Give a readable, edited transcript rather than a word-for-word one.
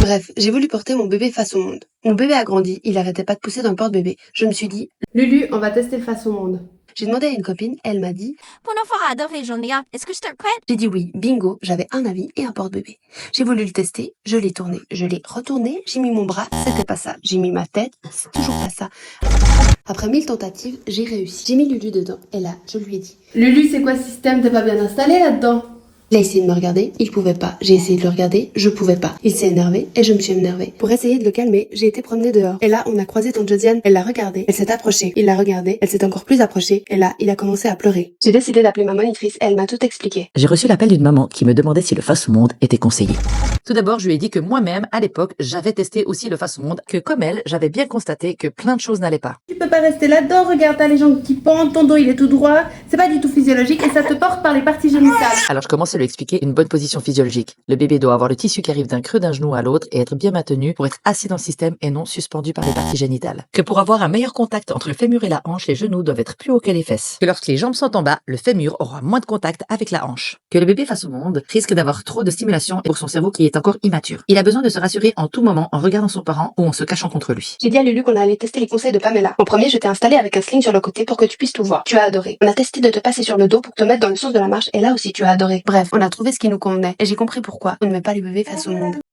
Bref, j'ai voulu porter mon bébé face au monde. Mon bébé a grandi, il arrêtait pas de pousser d'un porte-bébé. Je me suis dit, Lulu, on va tester le face au monde. J'ai demandé à une copine, elle m'a dit, Pour une fois, adoré, Julia. Est-ce que je te prête? j'ai dit oui, bingo, j'avais un avis et un porte-bébé. J'ai voulu le tester, je l'ai tourné, je l'ai retourné, j'ai mis mon bras, c'était pas ça. J'ai mis ma tête, c'est toujours pas ça. Après 1000 tentatives, j'ai réussi. J'ai mis Lulu dedans, et là, je lui ai dit, Lulu, c'est quoi ce système? T'es pas bien installé là-dedans? Il a essayé de me regarder, il pouvait pas. J'ai essayé de le regarder, je pouvais pas. Il s'est énervé et je me suis énervée. Pour essayer de le calmer, j'ai été promener dehors. Et là, on a croisé tante Josiane, elle l'a regardé, elle s'est approchée. Il l'a regardé, elle s'est encore plus approchée. Et là, il a commencé à pleurer. J'ai décidé d'appeler ma monitrice, elle m'a tout expliqué. J'ai reçu l'appel d'une maman qui me demandait si le face au monde était conseillé. Tout d'abord, je lui ai dit que moi-même, à l'époque, j'avais testé aussi le face au monde, que comme elle, j'avais bien constaté que plein de choses n'allaient pas. Tu peux pas rester là-dedans, regarde, t'as les jambes qui pendent, ton dos il est tout droit, c'est pas du tout physiologique et ça te porte par les parties génitales. Alors je commence à lui expliquer une bonne position physiologique. Le bébé doit avoir le tissu qui arrive d'un creux d'un genou à l'autre et être bien maintenu pour être assis dans le système et non suspendu par les parties génitales. Que pour avoir un meilleur contact entre le fémur et la hanche, les genoux doivent être plus hauts que les fesses. Que lorsque les jambes sont en bas, le fémur aura moins de contact avec la hanche. Que le bébé face au monde risque d'avoir trop de stimulation pour son cerveau qui est encore immature. Il a besoin de se rassurer en tout moment en regardant son parent ou en se cachant contre lui. J'ai dit à Lulu qu'on allait tester les conseils de Pamela. En premier, je t'ai installé avec un sling sur le côté pour que tu puisses tout voir. Tu as adoré. On a testé de te passer sur le dos pour te mettre dans le sens de la marche et là aussi tu as adoré. Bref, on a trouvé ce qui nous convenait et j'ai compris pourquoi on ne met pas les bébés face au monde.